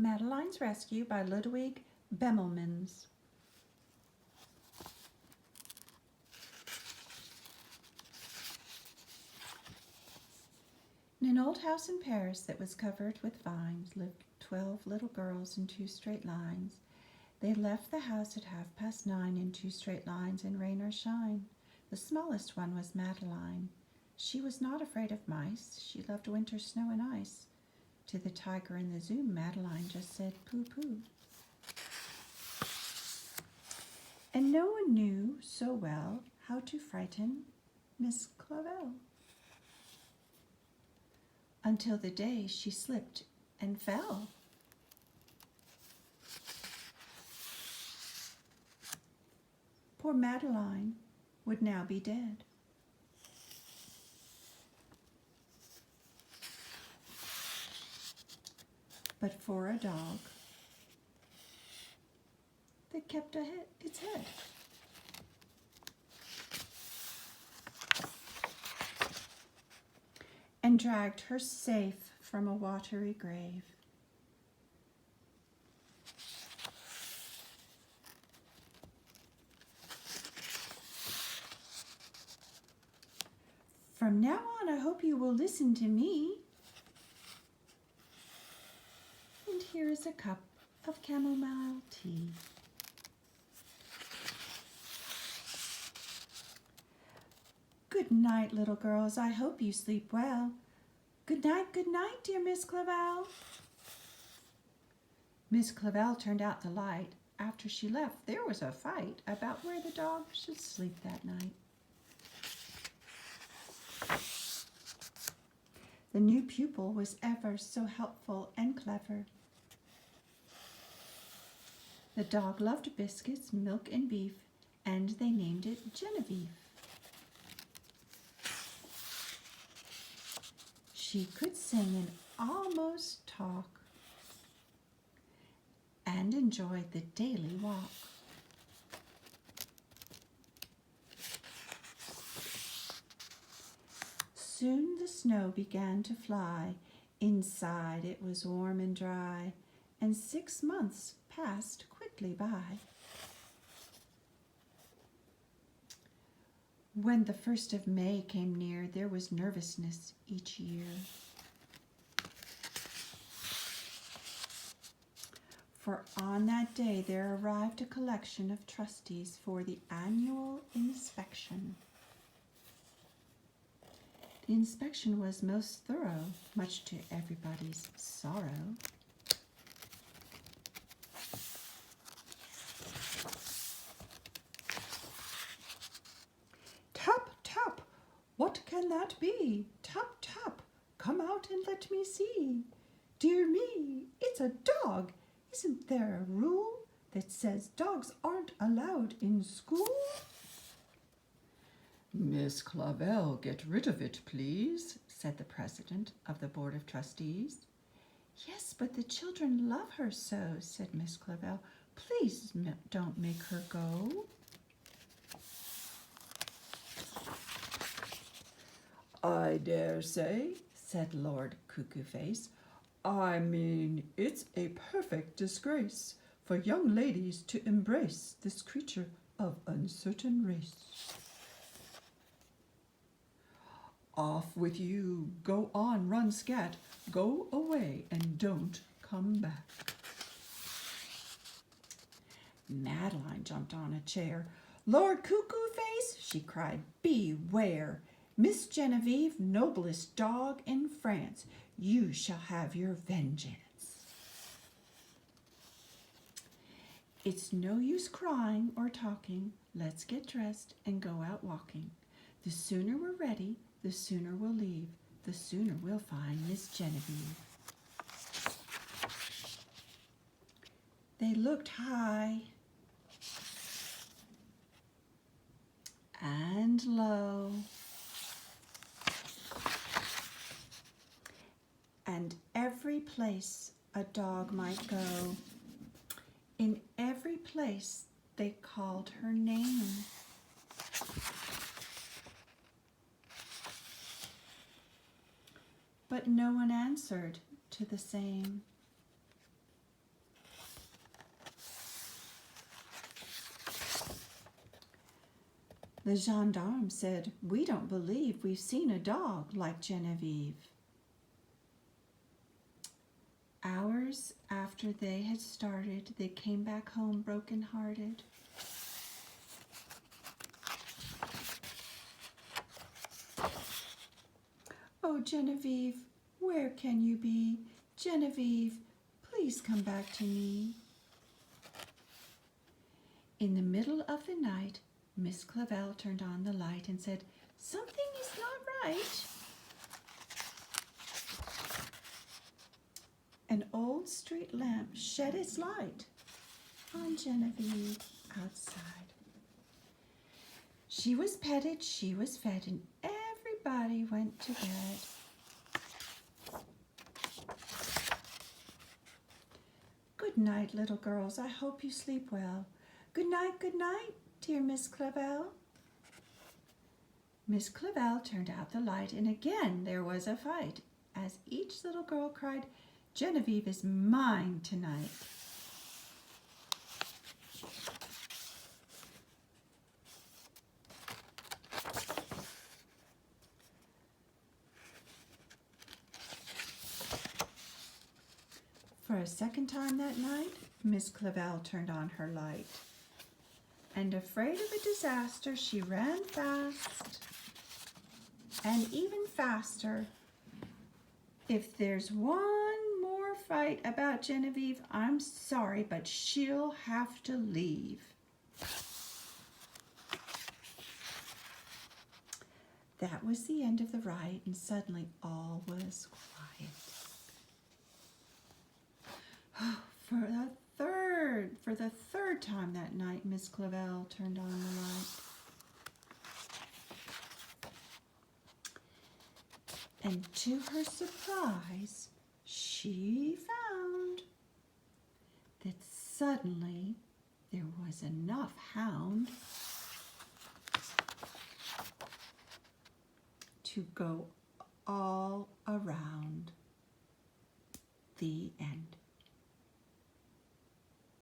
Madeline's Rescue by Ludwig Bemelmans. In an old house in Paris that was covered with vines lived 12 little girls in 2 straight lines. They left the house at 9:30 in 2 straight lines in rain or shine. The smallest one was Madeline. She was not afraid of mice. She loved winter snow and ice. To the tiger in the zoo, Madeline just said pooh pooh. And no one knew so well how to frighten Miss Clavel, until the day she slipped and fell. Poor Madeline would now be dead. But for a dog that kept its head. And dragged her safe from a watery grave. From now on, I hope you will listen to me. And here is a cup of chamomile tea. Good night, little girls. I hope you sleep well. Good night, dear Miss Clavel. Miss Clavel turned out the light. After she left, there was a fight about where the dog should sleep that night. The new pupil was ever so helpful and clever. The dog loved biscuits, milk, and beef, and they named it Genevieve. She could sing and almost talk, and enjoyed the daily walk. Soon the snow began to fly. Inside it was warm and dry, and 6 months passed quickly by. When the 1st of May came near, there was nervousness each year. For on that day there arrived a collection of trustees for the annual inspection. The inspection was most thorough, much to everybody's sorrow. Tap, tap, what can that be? Tap, tap, come out and let me see. Dear me, it's a dog. Isn't there a rule that says dogs aren't allowed in school? Miss Clavel, get rid of it, please, said the president of the Board of Trustees. Yes, but the children love her so, said Miss Clavel. Please don't make her go. I dare say, said Lord Cuckoo-Face. I mean, it's a perfect disgrace for young ladies to embrace this creature of uncertain race. Off with you, go on, run scat, go away and don't come back. Madeline jumped on a chair. Lord Cuckoo-Face, she cried, beware. Miss Genevieve, noblest dog in France, you shall have your vengeance. It's no use crying or talking. Let's get dressed and go out walking. The sooner we're ready, the sooner we'll leave. The sooner we'll find Miss Genevieve. They looked high and low, and every place a dog might go, in every place they called her name. But no one answered to the same. The gendarme said, "We don't believe we've seen a dog like Genevieve." Hours after they had started, they came back home broken-hearted. "Oh, Genevieve, where can you be? Genevieve, please come back to me." In the middle of the night, Miss Clavel turned on the light and said, "Something is not right." An old street lamp shed its light on Genevieve outside. She was petted, she was fed, and everybody went to bed. "Good night, little girls. I hope you sleep well." Good night, dear Miss Clavel." Miss Clavel turned out the light, and again there was a fight, as each little girl cried, "Genevieve is mine tonight." For a second time that night, Miss Clavel turned on her light. And afraid of a disaster, she ran fast and even faster. "If there's one more fight about Genevieve, I'm sorry, but she'll have to leave." That was the end of the riot, and suddenly all was quiet. For the third time that night, Miss Clavel turned on the light. And to her surprise, she found that suddenly there was enough hound to go all around. The end.